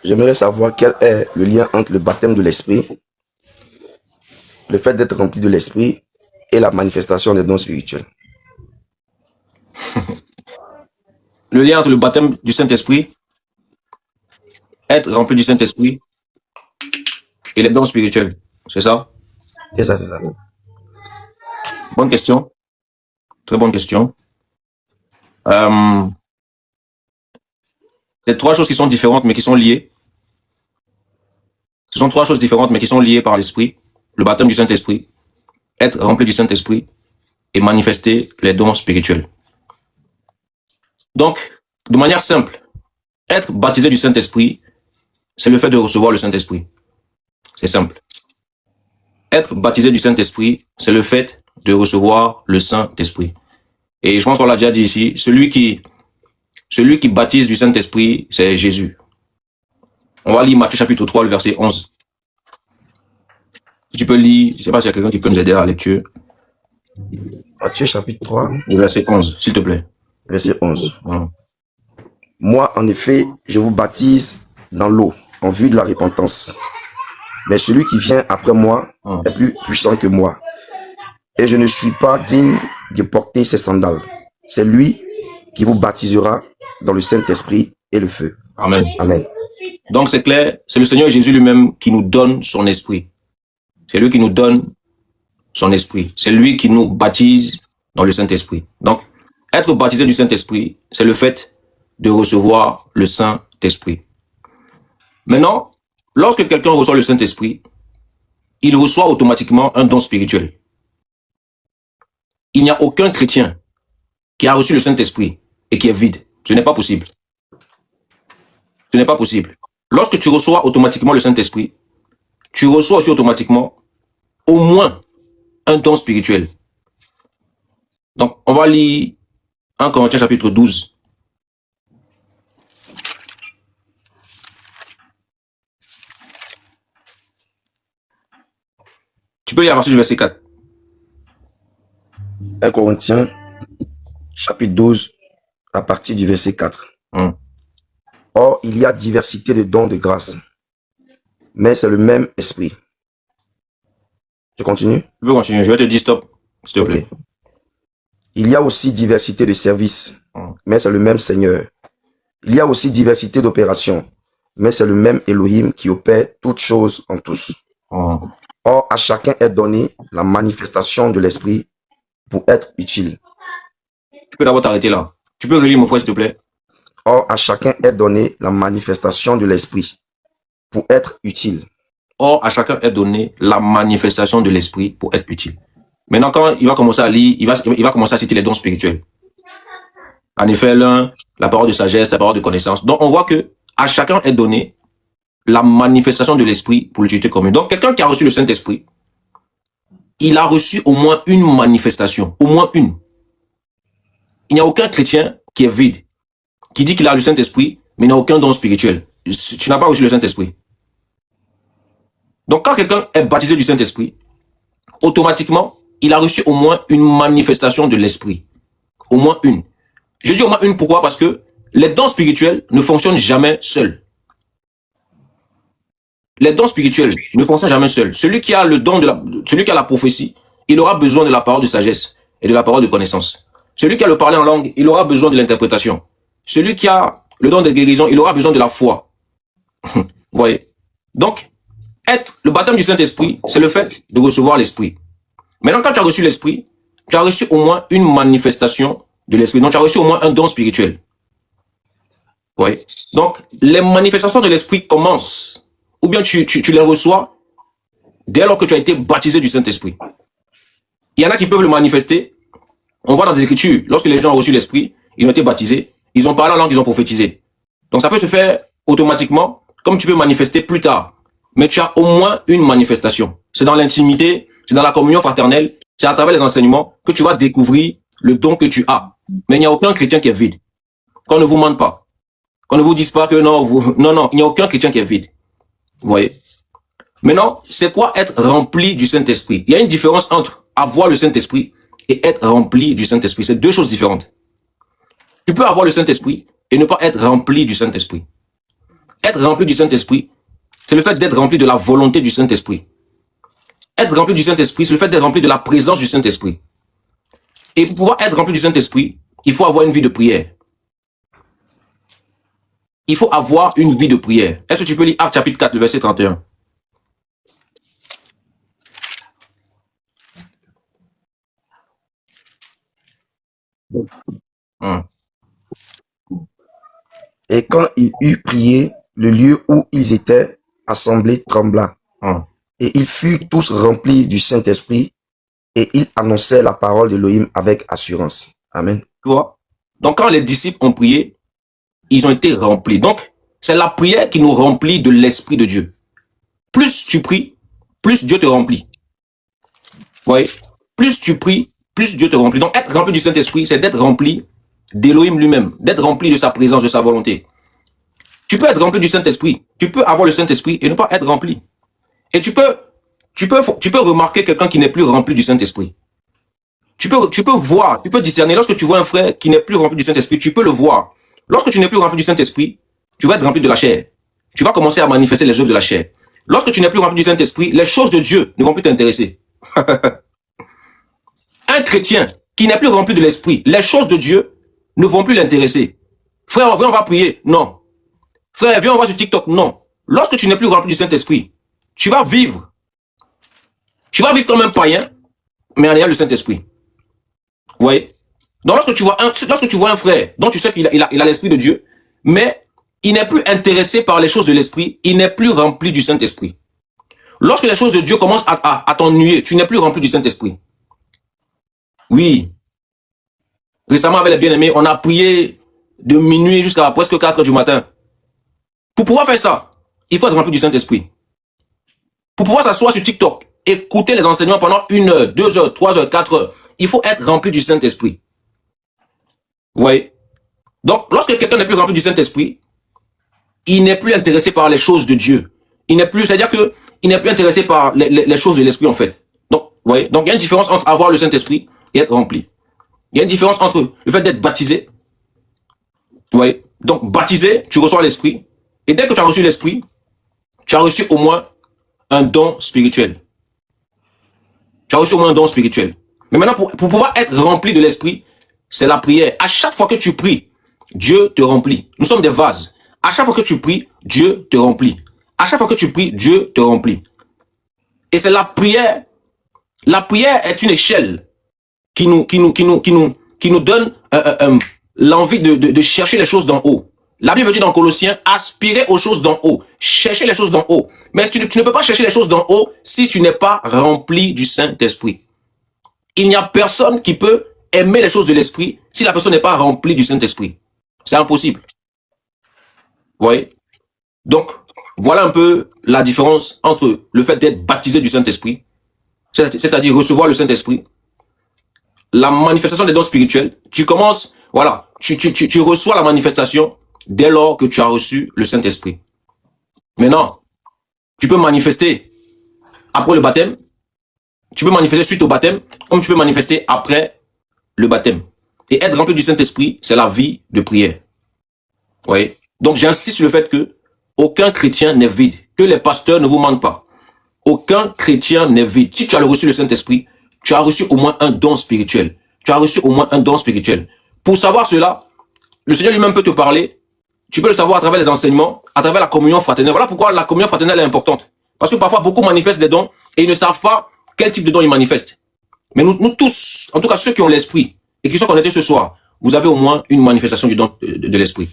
J'aimerais savoir quel est le lien entre le baptême de l'esprit, le fait d'être rempli de l'esprit et la manifestation des dons spirituels. Le lien entre le baptême du Saint-Esprit, être rempli du Saint-Esprit et les dons spirituels. C'est ça? C'est ça, c'est ça. Bonne question. Très bonne question. C'est trois choses qui sont différentes mais qui sont liées. Ce sont trois choses différentes mais qui sont liées par l'Esprit. Le baptême du Saint-Esprit, être rempli du Saint-Esprit et manifester les dons spirituels. Donc, de manière simple, être baptisé du Saint-Esprit, c'est le fait de recevoir le Saint-Esprit. C'est simple. Être baptisé du Saint-Esprit, c'est le fait de recevoir le Saint-Esprit. Et je pense qu'on l'a déjà dit ici, celui qui baptise du Saint-Esprit, c'est Jésus. On va lire Matthieu chapitre 3, le verset 11. Si tu peux lire, je ne sais pas s'il y a quelqu'un qui peut nous aider à la lecture. Matthieu chapitre 3, Le verset 11, s'il te plaît. verset 11. Voilà. Moi, en effet, je vous baptise dans l'eau, en vue de la repentance. Mais celui qui vient après moi est plus puissant que moi. Et je ne suis pas digne de porter ses sandales. C'est lui qui vous baptisera dans le Saint-Esprit et le feu. Amen. Amen. Donc c'est clair, c'est le Seigneur Jésus lui-même qui nous donne son esprit. C'est lui qui nous donne son esprit. C'est lui qui nous baptise dans le Saint-Esprit. Donc, être baptisé du Saint-Esprit, c'est le fait de recevoir le Saint-Esprit. Maintenant, lorsque quelqu'un reçoit le Saint-Esprit, il reçoit automatiquement un don spirituel. Il n'y a aucun chrétien qui a reçu le Saint-Esprit et qui est vide. Ce n'est pas possible. Ce n'est pas possible. Lorsque tu reçois automatiquement le Saint-Esprit, tu reçois aussi automatiquement au moins un don spirituel. Donc, on va lire 1 Corinthiens chapitre 12. Tu peux lire à partir du verset 4. 1 Corinthiens, chapitre 12, à partir du verset 4. Or, il y a diversité de dons de grâce, mais c'est le même esprit. Je continue? Je veux continuer, je vais te dire stop, s'il te plaît. Ok. Il y a aussi diversité de services, mais c'est le même Seigneur. Il y a aussi diversité d'opérations, mais c'est le même Elohim qui opère toutes choses en tous. Or, à chacun est donné la manifestation de l'esprit pour être utile. Tu peux d'abord t'arrêter là. Tu peux relire mon frère, s'il te plaît. Or, à chacun est donné la manifestation de l'esprit pour être utile. Or, à chacun est donné la manifestation de l'esprit pour être utile. Maintenant, quand il va commencer à lire, il va commencer à citer les dons spirituels. En effet, l'un, la parole de sagesse, la parole de connaissance. Donc, on voit que à chacun est donné la manifestation de l'esprit pour l'utilité commune. Donc, quelqu'un qui a reçu le Saint-Esprit, il a reçu au moins une manifestation, au moins une. Il n'y a aucun chrétien qui est vide, qui dit qu'il a le Saint-Esprit, mais il n'a aucun don spirituel. Tu n'as pas reçu le Saint-Esprit. Donc, quand quelqu'un est baptisé du Saint-Esprit, automatiquement, il a reçu au moins une manifestation de l'Esprit. Au moins une. Je dis au moins une, pourquoi? Parce que les dons spirituels ne fonctionnent jamais seuls. Les dons spirituels ne fonctionnent jamais seuls. Celui qui a le don celui qui a la prophétie, il aura besoin de la parole de sagesse et de la parole de connaissance. Celui qui a le parler en langue, il aura besoin de l'interprétation. Celui qui a le don de guérison, il aura besoin de la foi. Vous voyez? Donc, le baptême du Saint-Esprit, c'est le fait de recevoir l'Esprit. Maintenant, quand tu as reçu l'Esprit, tu as reçu au moins une manifestation de l'Esprit. Donc, tu as reçu au moins un don spirituel. Vous voyez? Donc, les manifestations de l'Esprit commencent, ou bien tu les reçois dès lors que tu as été baptisé du Saint-Esprit. Il y en a qui peuvent le manifester. On voit dans les Écritures, lorsque les gens ont reçu l'Esprit, ils ont été baptisés, ils ont parlé en langue, ils ont prophétisé. Donc, ça peut se faire automatiquement, comme tu peux manifester plus tard. Mais tu as au moins une manifestation. C'est dans l'intimité, c'est dans la communion fraternelle, c'est à travers les enseignements que tu vas découvrir le don que tu as. Mais il n'y a aucun chrétien qui est vide. Qu'on ne vous mente pas. Qu'on ne vous dise pas que non, il n'y a aucun chrétien qui est vide. Vous voyez? Maintenant, c'est quoi être rempli du Saint-Esprit? Il y a une différence entre avoir le Saint-Esprit et être rempli du Saint-Esprit. C'est deux choses différentes. Tu peux avoir le Saint-Esprit et ne pas être rempli du Saint-Esprit. Être rempli du Saint-Esprit, c'est le fait d'être rempli de la volonté du Saint-Esprit. Être rempli du Saint-Esprit, c'est le fait d'être rempli de la présence du Saint-Esprit. Et pour pouvoir être rempli du Saint-Esprit, il faut avoir une vie de prière. Il faut avoir une vie de prière. Est-ce que tu peux lire Actes chapitre 4, le verset 31? Hum, Et quand il eut prié, le lieu où ils étaient assemblés trembla. hum. Et ils furent tous remplis du Saint-Esprit et ils annonçaient la parole d'Élohim avec assurance. Amen. Tu vois? Donc quand les disciples ont prié, ils ont été remplis. Donc, c'est la prière qui nous remplit de l'Esprit de Dieu. Plus tu pries, plus Dieu te remplit. Oui. Plus tu pries, plus Dieu te remplit. Donc, être rempli du Saint-Esprit, c'est d'être rempli d'Élohim lui-même, d'être rempli de sa présence, de sa volonté. Tu peux être rempli du Saint-Esprit. Tu peux avoir le Saint-Esprit et ne pas être rempli. Et tu peux remarquer quelqu'un qui n'est plus rempli du Saint-Esprit. Tu peux voir, tu peux discerner. Lorsque tu vois un frère qui n'est plus rempli du Saint-Esprit, tu peux le voir. Lorsque tu n'es plus rempli du Saint-Esprit, tu vas être rempli de la chair. Tu vas commencer à manifester les œuvres de la chair. Lorsque tu n'es plus rempli du Saint-Esprit, les choses de Dieu ne vont plus t'intéresser. Un chrétien qui n'est plus rempli de l'Esprit, les choses de Dieu ne vont plus l'intéresser. Frère, viens, on va prier. Non. Frère, viens, on va sur TikTok. Non. Lorsque tu n'es plus rempli du Saint-Esprit, tu vas vivre. Tu vas vivre comme un païen, mais en ayant le Saint-Esprit. Vous voyez? Donc lorsque tu vois un frère dont tu sais qu'il a l'Esprit de Dieu, mais il n'est plus intéressé par les choses de l'Esprit, il n'est plus rempli du Saint-Esprit. Lorsque les choses de Dieu commencent à t'ennuyer, tu n'es plus rempli du Saint-Esprit. Oui. Récemment, avec les bien-aimés, on a prié de minuit jusqu'à presque 4 heures du matin. Pour pouvoir faire ça, il faut être rempli du Saint-Esprit. Pour pouvoir s'asseoir sur TikTok, écouter les enseignements pendant 1 heure, 2 heures, 3 heures, 4 heures, il faut être rempli du Saint-Esprit. Vous voyez? Donc, lorsque quelqu'un n'est plus rempli du Saint-Esprit, il n'est plus intéressé par les choses de Dieu. C'est-à-dire que il n'est plus intéressé par les choses de l'Esprit, en fait. Donc, vous voyez? Donc, il y a une différence entre avoir le Saint-Esprit et être rempli. Il y a une différence entre le fait d'être baptisé. Vous voyez? Donc, baptisé, tu reçois l'Esprit. Et dès que tu as reçu l'Esprit, tu as reçu au moins un don spirituel. Tu as reçu au moins un don spirituel. Mais maintenant, pour pouvoir être rempli de l'Esprit, c'est la prière. À chaque fois que tu pries, Dieu te remplit. Nous sommes des vases. À chaque fois que tu pries, Dieu te remplit. À chaque fois que tu pries, Dieu te remplit. Et c'est la prière. La prière est une échelle qui nous donne l'envie de chercher les choses d'en haut. La Bible dit dans Colossiens, aspirer aux choses d'en haut. Chercher les choses d'en haut. Mais tu ne peux pas chercher les choses d'en haut si tu n'es pas rempli du Saint-Esprit. Il n'y a personne qui peut aimer les choses de l'Esprit si la personne n'est pas remplie du Saint-Esprit. C'est impossible. Vous voyez? Donc, voilà un peu la différence entre le fait d'être baptisé du Saint-Esprit, c'est-à-dire recevoir le Saint-Esprit, la manifestation des dons spirituels. Tu commences, voilà, tu reçois la manifestation dès lors que tu as reçu le Saint-Esprit. Maintenant, tu peux manifester après le baptême, tu peux manifester suite au baptême, comme tu peux manifester après le baptême. Et être rempli du Saint-Esprit, c'est la vie de prière. Vous voyez? Donc j'insiste sur le fait que aucun chrétien n'est vide, que les pasteurs ne vous mentent pas. Aucun chrétien n'est vide. Si tu as reçu le Saint-Esprit, tu as reçu au moins un don spirituel. Tu as reçu au moins un don spirituel. Pour savoir cela, le Seigneur lui-même peut te parler. Tu peux le savoir à travers les enseignements, à travers la communion fraternelle. Voilà pourquoi la communion fraternelle est importante. Parce que parfois, beaucoup manifestent des dons et ils ne savent pas quel type de don ils manifestent. Mais nous tous, en tout cas ceux qui ont l'esprit et qui sont connectés ce soir, vous avez au moins une manifestation du don de l'esprit.